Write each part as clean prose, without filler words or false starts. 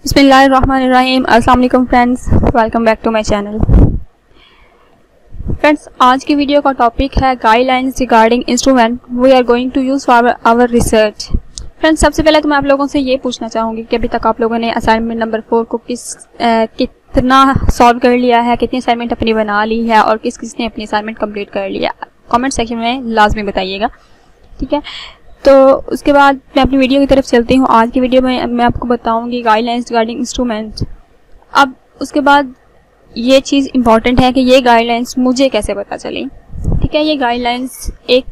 बिस्मिल्लाहिर्रहमानिर्रहीम। अस्सलाम वालेकुम friends, welcome back to my channel. Friends, आज की वीडियो का टॉपिक है guidelines regarding instrument we are going to use for our research. Friends, सबसे पहले तो मैं आप लोगों से ये पूछना चाहूँगी कि अभी तक आप लोगों ने असाइनमेंट नंबर 4 को कितना सॉल्व कर लिया है, कितनी असाइनमेंट अपनी बना ली है और किस किस ने अपनी असाइनमेंट कंप्लीट कर लिया। कमेंट सेक्शन में लाजमी बताइएगा, ठीक है। तो उसके बाद मैं अपनी वीडियो की तरफ चलती हूँ। आज की वीडियो में मैं आपको बताऊंगी गाइडलाइंस रिगार्डिंग इंस्ट्रूमेंट। अब उसके बाद ये चीज़ इंपॉर्टेंट है कि ये गाइडलाइंस मुझे कैसे पता चली, ठीक है। ये गाइडलाइंस एक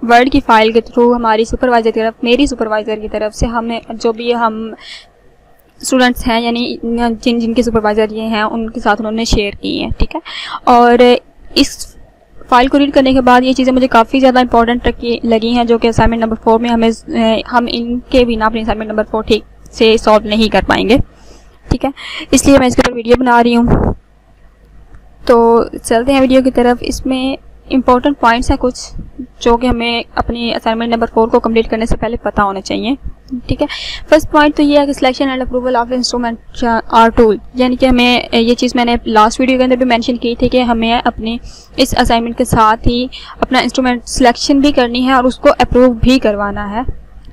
वर्ड की फाइल के थ्रू हमारी सुपरवाइजर की तरफ, मेरी सुपरवाइजर की तरफ से हमें जो भी हम स्टूडेंट्स हैं यानी जिनके सुपरवाइजर ये हैं उनके साथ उन्होंने शेयर की हैं, ठीक है। और इस फाइल को रीड करने के बाद ये चीज़ें मुझे काफ़ी ज़्यादा इंपॉर्टेंट लगी हैं, जो कि असाइनमेंट नंबर 4 में हम इनके बिना अपनी असाइनमेंट नंबर 4 ठीक से सॉल्व नहीं कर पाएंगे, ठीक है। इसलिए मैं इसके ऊपर वीडियो बना रही हूँ। तो चलते हैं वीडियो की तरफ। इसमें इंपॉर्टेंट पॉइंट्स हैं कुछ जो कि हमें अपनी असाइनमेंट नंबर 4 को कंप्लीट करने से पहले पता होना चाहिए, ठीक है। फर्स्ट पॉइंट तो ये है कि selection and approval of instrument or tool, यानी कि हमें ये चीज़ मैंने लास्ट वीडियो के अंदर भी मेंशन की थी कि हमें अपनी इस असाइनमेंट के साथ ही अपना इंस्ट्रूमेंट सिलेक्शन भी करनी है और उसको अप्रूव भी करवाना है,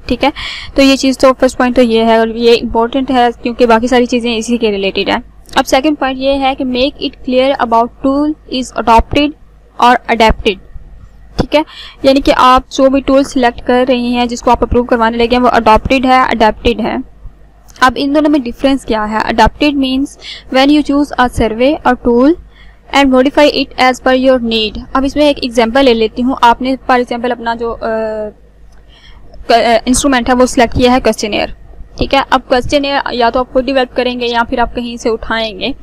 ठीक है। तो ये चीज़ तो फर्स्ट पॉइंट तो ये है और ये इंपॉर्टेंट है क्योंकि बाकी सारी चीज़ें इसी के रिलेटेड हैं। अब सेकेंड पॉइंट ये है कि make it clear about tool is adopted और अडेप्टेड, ठीक है। यानी कि आप जो भी टूल सिलेक्ट कर रही हैं जिसको आप अप्रूव करवाने लगे हैं वो अडॉप्टेड है, अडेप्टेड है। अब इन दोनों में डिफरेंस क्या है? Adopted means when you choose a survey or tool and modify it as per your need. अब इसमें एक एग्जांपल ले लेती हूँ। आपने फॉर एग्जांपल अपना जो इंस्ट्रूमेंट है वो सिलेक्ट किया है क्वेश्चनेयर, ठीक है। अब क्वेश्चनेयर या तो आप खुद डेवलप करेंगे या फिर आप कहीं से उठाएंगे,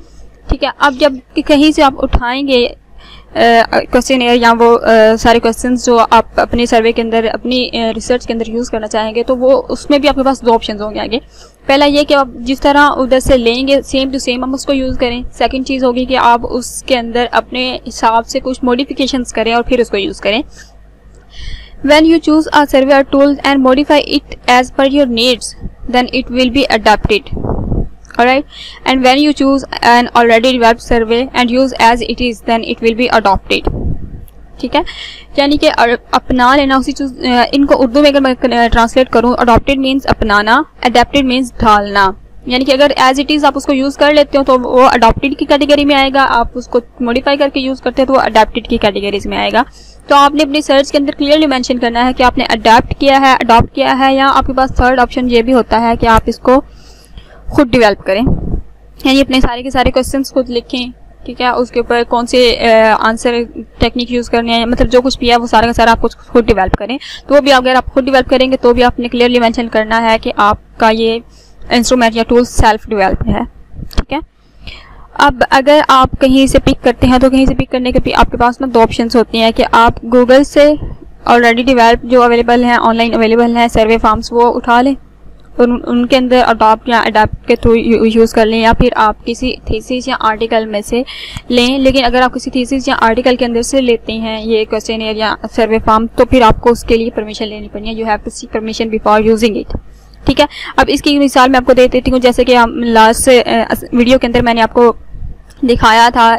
ठीक है। अब जब कहीं से आप उठाएंगे क्वेश्चनेयर या वो सारे क्वेश्चंस जो आप अपने सर्वे के अंदर, अपनी रिसर्च के अंदर यूज़ करना चाहेंगे, तो वो उसमें भी आपके पास दो ऑप्शंस होंगे आगे। पहला ये कि आप जिस तरह उधर से लेंगे सेम टू सेम हम उसको यूज़ करें। सेकंड चीज़ होगी कि आप उसके अंदर अपने हिसाब से कुछ मॉडिफिकेशंस करें और फिर उसको यूज़ करें। When you choose a survey or tool and modify it as per your needs, then it will be adapted. Alright, and when you choose an already developed survey and use as it is, then it will be adopted, ठीक है। यानी कि अपना लेना उसी चीज, इनको उर्दू में अगर मैं ट्रांसलेट करूँ, अडॉप्टेड मीन्स अपनाना, अडेप्टेड मीन्स ढालना। यानी कि अगर एज इट इज आप उसको यूज कर लेते हो तो वो अडॉप्टेड की कैटेगरी में आएगा, आप उसको मॉडिफाई करके यूज करते हो तो वो अडेप्टेड की कैटेगरीज में आएगा। तो आपने अपनी सर्च के अंदर क्लियरली मेंशन करना है कि आपने अडेप्ट किया है, अडॉप्ट किया है, या आपके पास थर्ड ऑप्शन ये भी होता है कि आप इसको खुद डेवलप करें, यानी अपने सारे के सारे क्वेश्चंस खुद लिखें, ठीक है। उसके ऊपर कौन से आंसर टेक्निक यूज़ करने हैं, मतलब जो कुछ भी है वो सारा का सारा आप कुछ खुद डेवलप करें। तो वो भी अगर आप खुद डेवलप करेंगे तो भी आपने क्लियरली मेंशन करना है कि आपका ये इंस्ट्रूमेंट या टूल सेल्फ डेवलप है, ठीक है। अब अगर आप कहीं से पिक करते हैं तो कहीं से पिक करने के आपके पास ना दो ऑप्शंस होती हैं कि आप गूगल से ऑलरेडी डेवलप जो अवेलेबल हैं, ऑनलाइन अवेलेबल हैं सर्वे फॉर्म्स, वो उठा लें और उनके अंदर अडॉप्ट या अडेप्ट के थ्रू यूज़ कर लें, या फिर आप किसी थीसिस या आर्टिकल में से लें। लेकिन अगर आप किसी थीसिस या आर्टिकल के अंदर से लेते हैं ये क्वेश्चनेयर या सर्वे फॉर्म, तो फिर आपको उसके लिए परमिशन लेनी पड़नी है। You have to seek permission before using it, ठीक है। अब इसकी मिसाल मैं आपको दे देती हूँ। जैसे कि हम लास्ट वीडियो के अंदर मैंने आपको दिखाया था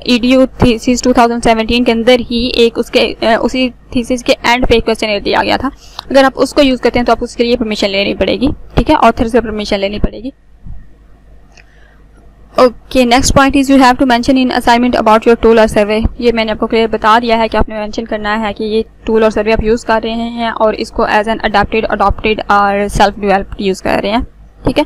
EDU थीसिस 2017 के अंदर ही एक उसके उसी थीसिस के एंड पे क्वेश्चनेयर दिया गया था। अगर आप उसको यूज करते हैं तो आपको उसके लिए परमिशन लेनी पड़ेगी, ठीक है, ऑथर से परमिशन लेनी पड़ेगी। Okay, next point is you have to mention in assignment about your tool और सर्वे। ये मैंने आपको क्लियर बता दिया है कि आपने मेंशन करना है कि ये टूल और सर्वे आप यूज कर रहे हैं और इसको एज एन अडेप्टेड, अडॉप्टेड और सेल्फ डेवलप्ड यूज कर रहे हैं, ठीक है।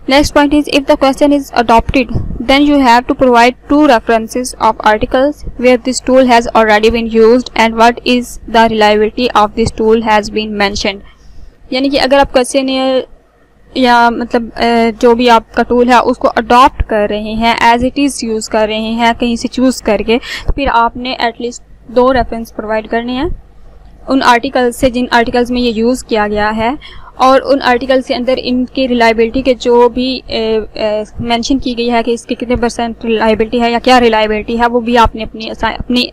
Next point is if the question is adopted, then you have to provide 2 references of articles where this tool has already been used and what is the reliability of this tool has been mentioned. यानी कि अगर आप questionnaire या मतलब जो भी आपका tool है उसको अडॉप्ट कर रहे हैं, एज इट इज़ यूज़ कर रहे हैं कहीं से चूज़ करके, फिर आपने एटलीस्ट 2 रेफरेंस प्रोवाइड करने हैं उन आर्टिकल्स से जिन आर्टिकल्स में ये यूज़ किया गया है, और उन आर्टिकल के अंदर इनकी रिलायबिलिटी के जो भी मेंशन की गई है कि इसकी कितने % रिलायबिलिटी है या क्या रिलायबिलिटी है, वो भी आपने अपनी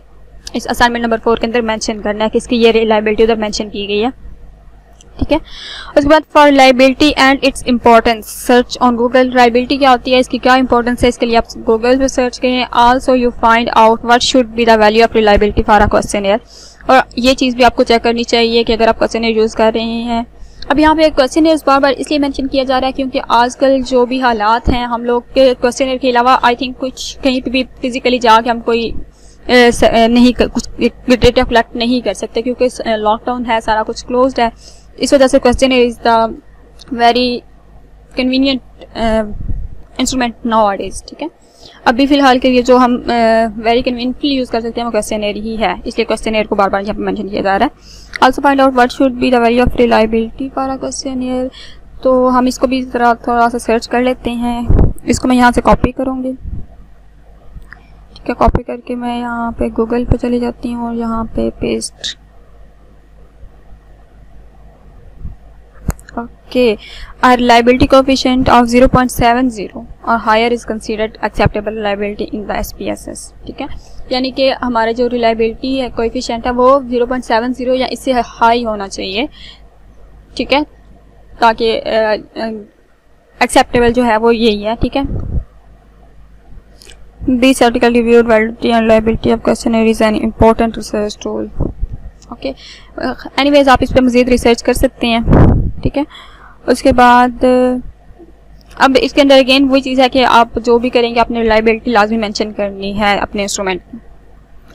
इस असाइनमेंट नंबर 4 के अंदर मेंशन करना है कि इसकी ये रिलायबिलिटी उधर मेंशन की गई है, ठीक है। उसके बाद for liability and its importance search on Google. Liability क्या होती है, इसकी क्या इंपॉर्टेंस है, इसके लिए आप गूगल पे सर्च करें। Also you find out what should be the value of reliability for a questionnaire. और ये चीज़ भी आपको चेक करनी चाहिए कि अगर आप क्वेश्चनियर यूज़ कर रहे हैं। अब यहाँ पे क्वेश्चनियर बार बार इसलिए मेंशन किया जा रहा है क्योंकि आजकल जो भी हालात हैं, हम लोग के क्वेश्चनियर के अलावा आई थिंक कुछ कहीं पे भी फिजिकली जाके हम कोई नहीं कुछ डेटा कलेक्ट नहीं कर सकते क्योंकि लॉकडाउन है, सारा कुछ क्लोज्ड है। इस वजह से questionnaire is the very convenient instrument now days, ठीक है। अभी फिलहाल के लिए जो हम वेरी कन्वीनियंटली यूज कर सकते हैं वो क्वेश्चनियर ही है, इसलिए क्वेश्चनियर को बार बार यहाँ पे मेंशन किया जा रहा है। Also find out what should be the value of reliability for a questionnaire. तो हम इसको भी थोड़ा सा सर्च कर लेते हैं। इसको मैं यहाँ से कॉपी करूँगी, ठीक है। कॉपी करके मैं यहाँ पे गूगल पे चली जाती हूँ और यहाँ पे paste. Okay, a reliability coefficient of 0.70 और higher is considered acceptable reliability in the SPSS, ठीक है। यानी कि हमारे जो रिलायबिलिटी है कोएफिशिएंट है वो 0.70 या इससे हाई होना चाहिए, ठीक है, ताकि एक्सेप्टेबल जो है वो यही है, ठीक है। This article reviewed validity and reliability of questionnaire is an important research tool. Okay, anyways आप इस पर मज़ीद रिसर्च कर सकते हैं, ठीक है। उसके बाद अब इसके अंदर अगेन वही चीज़ है कि आप जो भी करेंगे अपनी रिलायबिलिटी लाजमी मेंशन करनी है अपने इंस्ट्रूमेंट में।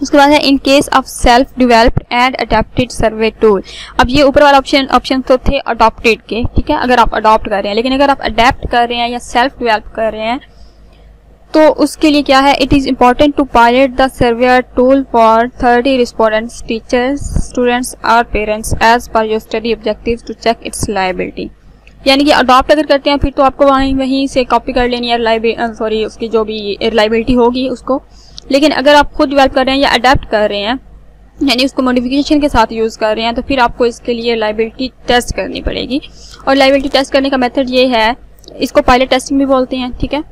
उसके बाद है in case of self developed and adapted survey tool. अब ये ऊपर वाला ऑप्शन तो थे अडॉप्टेड के, ठीक है, अगर आप अडॉप्ट कर रहे हैं, लेकिन अगर आप अडेप्ट कर रहे हैं या सेल्फ डेवलप कर रहे हैं तो उसके लिए क्या है, it is important to pilot the survey tool for 30 respondents, teachers, students और parents as per your study objectives to check its reliability. यानी कि अडॉप्ट अगर करते हैं फिर तो आपको वहीं से कॉपी कर लेनी है उसकी जो भी रिलायबिलिटी होगी उसको। लेकिन अगर आप खुद डेवलप कर रहे हैं या अडेप्ट कर रहे हैं यानी उसको मॉडिफिकेशन के साथ यूज़ कर रहे हैं तो फिर आपको इसके लिए रिलायबिलिटी टेस्ट करनी पड़ेगी। और रिलायबिलिटी टेस्ट करने का मेथड ये है, इसको पायलट टेस्टिंग भी बोलते हैं, ठीक है।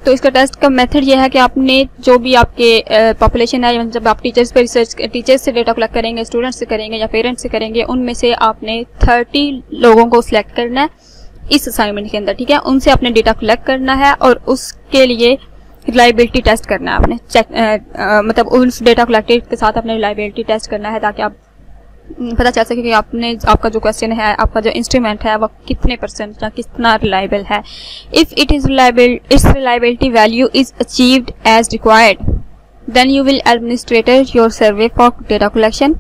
तो इसका टेस्ट का मेथड ये है कि आपने जो भी आपके पॉपुलेशन है, जब आप टीचर्स पे रिसर्च, टीचर्स से डेटा कलेक्ट करेंगे, स्टूडेंट्स से करेंगे या पेरेंट्स से करेंगे, उनमें से आपने 30 लोगों को सिलेक्ट करना है इस असाइनमेंट के अंदर, ठीक है। उनसे आपने डेटा कलेक्ट करना है और उसके लिए रिलायबिलिटी टेस्ट करना है आपने, मतलब उस डेटा कलेक्टेड के साथ अपने रिलायबिलिटी टेस्ट करना है ताकि आप पता चल सके कि आपका जो क्वेश्चन है, आपका जो इंस्ट्रूमेंट है वो कितने % या कितना रिलायबल है। If it is reliable, its reliability value is achieved as required, then you will administrator your survey for data collection,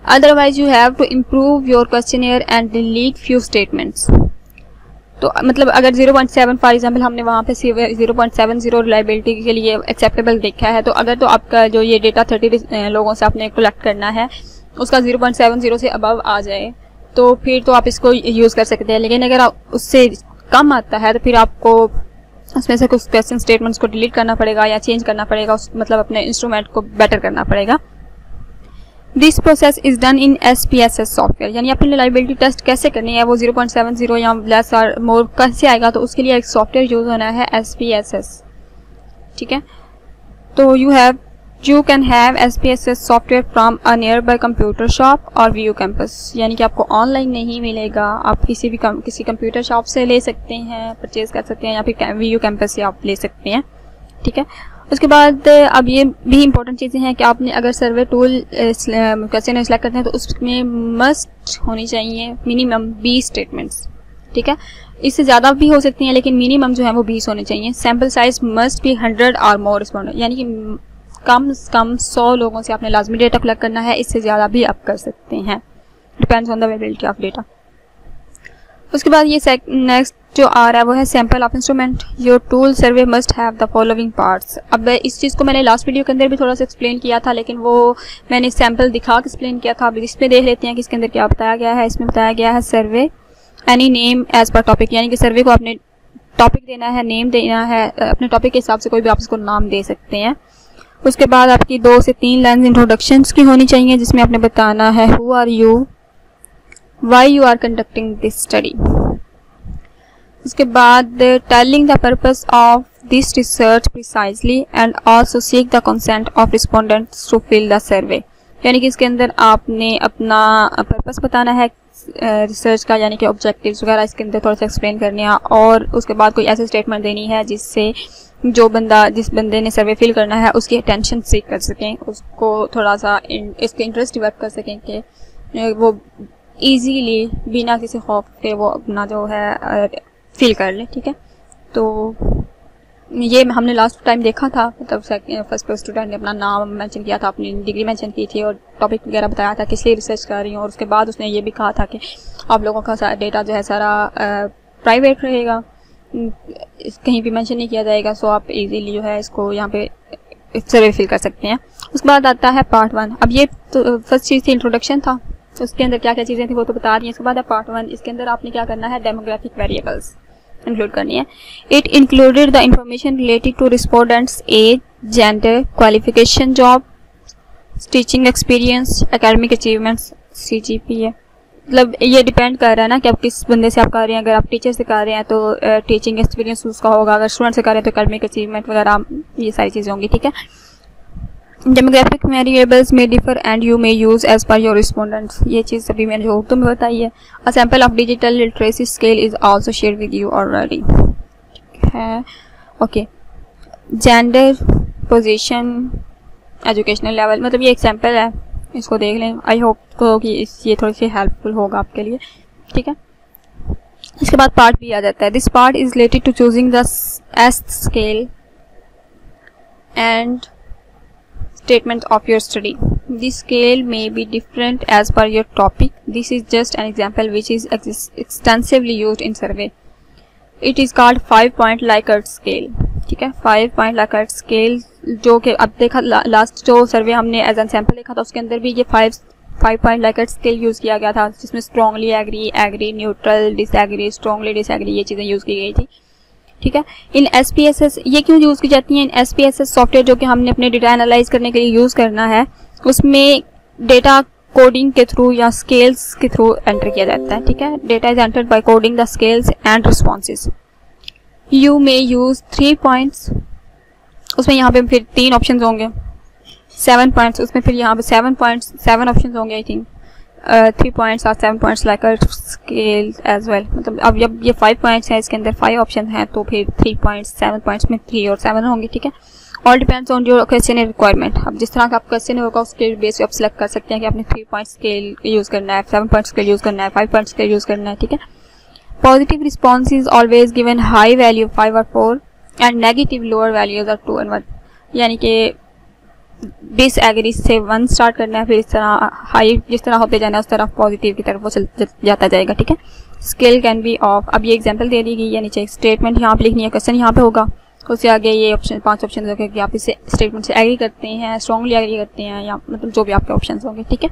otherwise you have to improve your questionnaire and delete few statements. तो मतलब अगर 0.7 for example हमने वहाँ पे 0.70 reliability के लिए acceptable देखा है, तो अगर तो आपका जो ये डेटा 30 लोगों से आपने कलेक्ट करना है उसका 0.70 से अबव आ जाए तो फिर तो आप इसको यूज़ कर सकते हैं। लेकिन अगर आप उससे कम आता है तो फिर आपको उसमें से कुछ क्वेश्चन स्टेटमेंट्स को डिलीट करना पड़ेगा या चेंज करना पड़ेगा, मतलब अपने इंस्ट्रूमेंट को बेटर करना पड़ेगा। This process is done in SPSS software. यानी अपनी रिलायबिलिटी टेस्ट कैसे करनी है, वो 0.70 या लेस और मोर कैसे आएगा, तो उसके लिए एक सॉफ्टवेयर यूज होना है SPSS, ठीक है। तो you can have SPSS software from a nearby computer shop और VU campus। यानी कि आपको ऑनलाइन नहीं मिलेगा, आप किसी कंप्यूटर शॉप से ले सकते हैं, परचेज कर सकते हैं, या फिर VU campus से आप ले सकते हैं, ठीक है। उसके बाद अब ये भी इंपॉर्टेंट चीज़ें हैं कि आपने अगर सर्वे टूल क्वेश्चन सेलेक्ट करते हैं तो उसमें मस्ट होनी चाहिए मिनिमम 20 स्टेटमेंट्स, ठीक है। इससे ज़्यादा भी हो सकती हैं लेकिन मिनिमम जो है वो 20 होने चाहिए। सैम्पल साइज मस्ट बी 100 और मोर रिस्पॉन्डेंट, यानी कि कम से कम 100 लोगों से आपने लाजमी डेटा कलेक्ट करना है, इससे ज़्यादा भी आप कर सकते हैं, depends on the availability of data. उसके बाद ये नेक्स्ट जो आ रहा है वो है sample of instrument. Your tool survey must have the following parts. अब इस चीज़ को मैंने लास्ट वीडियो के अंदर भी थोड़ा सा एक्सप्लेन किया था, लेकिन वो मैंने सैम्पल दिखा के एक्सप्लेन किया था। अब इसमें देख लेते हैं कि इसके अंदर क्या बताया गया है। इसमें बताया गया है survey any name as per topic, यानी कि सर्वे को आपने टॉपिक देना है, नेम देना है, अपने टॉपिक के हिसाब से कोई भी आप इसको नाम दे सकते हैं। उसके बाद आपकी 2 से 3 लाइन इंट्रोडक्शंस की होनी चाहिए जिसमें आपने बताना है who are you, why you are conducting this study. उसके बाद telling the purpose of this research precisely and also seek the consent of respondents to fill the survey. यानी कि इसके अंदर आपने अपना पर्पस बताना है रिसर्च का, यानी कि ऑब्जेक्टिव्स वगैरह इसके अंदर थोड़ा सा एक्सप्लेन करने हैं, और उसके बाद कोई ऐसी स्टेटमेंट देनी है जिससे जिस बंदे ने सर्वे फिल करना है उसकी अटेंशन सीख कर सकें, उसको थोड़ा सा इसके इंटरेस्ट डेवलप कर सकें कि वो इजीली बिना किसी खौफ के वो अपना जो है फिल कर ले। ठीक है, तो ये हमने लास्ट टाइम देखा था, मतलब फर्स्ट स्टूडेंट ने अपना नाम मेंशन किया था, अपनी डिग्री मेंशन की थी और टॉपिक वगैरह बताया था किस लिए रिसर्च कर रही हूँ, और उसके बाद उसने ये भी कहा था कि आप लोगों का डेटा जो है सारा प्राइवेट रहेगा, कहीं भी मेंशन नहीं किया जाएगा, सो आप इजीली जो है इसको यहाँ पे सर्वे फिल कर सकते हैं। उसके बाद आता है पार्ट 1। अब ये तो फर्स्ट चीज़ थी इंट्रोडक्शन था, तो उसके अंदर क्या क्या चीज़ें थी वो तो बता दी हैं। इसके बाद है पार्ट 1। इसके अंदर आपने क्या करना है, डेमोग्राफिक वेरिएबल्स इंक्लूड करनी है। It included the information related to respondents age, gender, qualification, job, teaching experience, academic achievements, CGPA। मतलब ये डिपेंड कर रहा है ना कि आप किस बंदे से आप कर रहे हैं। अगर आप टीचर से कर रहे हैं तो टीचिंग एक्सपीरियंस उसका होगा, अगर स्टूडेंट से कर रहे हैं तो एकेडमिक अचीवमेंट वगैरह ये सारी चीज़ें होंगी। ठीक है, डेमोग्राफिक वेरिएबल्स में differ and you may use as per your respondents. ये चीज़ अभी मैंने जो उर्दू में बताई है। A sample of digital literacy scale is also share with you already. ठीक है, okay. Gender, position, educational level, मतलब ये एक सैम्पल है, इसको देख लें। आई होप कि ये थोड़ी सी हेल्पफुल होगा आपके लिए। ठीक है, इसके बाद पार्ट भी आ जाता है। This part is related to choosing the S scale and statement of your study. This scale may be different as per your topic. This is just an example which is extensively used in survey. It is called 5-point Likert scale. ठीक है, 5-point Likert scale, जो कि अब देखा last जो सर्वे हमने as an sample देखा था उसके अंदर भी ये 5-point Likert scale यूज़ किया गया था, जिसमें strongly agree, agree, neutral, disagree, strongly disagree, ये चीज़ें यूज़ की गई थी। ठीक है, इन SPSS ये क्यों यूज़ की जाती हैं? इन SPSS सॉफ्टवेयर जो कि हमने अपने डेटा एनालाइज करने के लिए यूज़ करना है, उसमें डेटा कोडिंग के थ्रू या स्केल्स के थ्रू एंटर किया जाता है। ठीक है, data is entered by coding the scales and responses. You may use 3 points, उसमें यहाँ पे फिर 3 ऑप्शन होंगे। 7 पॉइंट्स, उसमें फिर यहाँ पे 7 पॉइंट्स 7 ऑप्शन होंगे आई थिंक। 3 पॉइंट्स और 7 points Likert scale as well. मतलब अब जब ये 5 पॉइंट्स हैं, इसके अंदर 5 ऑप्शन हैं, तो फिर 3 पॉइंट्स 7 पॉइंट्स में 3 और 7 होंगे। ठीक है, all depends on your question requirement. अब जिस तरह का आप क्वेश्चन होगा उसके बेस पे आप सिलेक्ट कर सकते हैं कि आपने 3 पॉइंट स्केल यूज़ करना है, 7 पॉइंट स्केल यूज़ करना है, 5 पॉइंट स्केल यूज़ करना है। ठीक है, positive response is always given high value 5 और 4 and negative lower values are 2 और 1। यानी कि डिसएग्री से 1 स्टार्ट करना है, फिर इस तरह हाई जिस तरह होते जाना है उस तरह पॉजिटिव की तरफ वो चल जाता जाएगा। ठीक है, स्केल कैन बी ऑफ। अब ये एग्जांपल दे दी गई है, नीचे स्टेटमेंट यहाँ पे लिखनी है, क्वेश्चन यहाँ पे होगा, उससे आगे ये ऑप्शन 5 ऑप्शन होंगे कि आप इसे स्टेटमेंट से एग्री करते हैं, स्ट्रांगली एग्री करते हैं, या मतलब जो भी आपके ऑप्शन होंगे। ठीक है,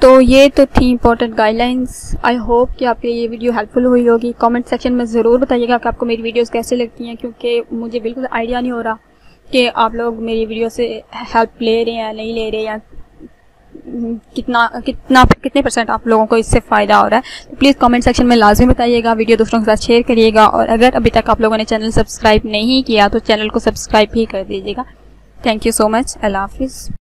तो ये तो थी इंपॉर्टेंट गाइडलाइंस। आई होप कि आपके ये वीडियो हेल्पफुल हुई होगी। कमेंट सेक्शन में ज़रूर बताइएगा कि आपको मेरी वीडियोस कैसे लगती हैं, क्योंकि मुझे बिल्कुल आइडिया नहीं हो रहा कि आप लोग मेरी वीडियो से हेल्प ले रहे हैं नहीं ले रहे, या कितने % आप लोगों को इससे फ़ायदा हो रहा है। तो प्लीज़ कमेंट सेक्शन में लाजमी बताइएगा, वीडियो दूसरों के साथ शेयर करिएगा, और अगर अभी तक आप लोगों ने चैनल सब्सक्राइब नहीं किया तो चैनल को सब्सक्राइब भी कर दीजिएगा। Thank you so much. अल्लाह हाफिज़।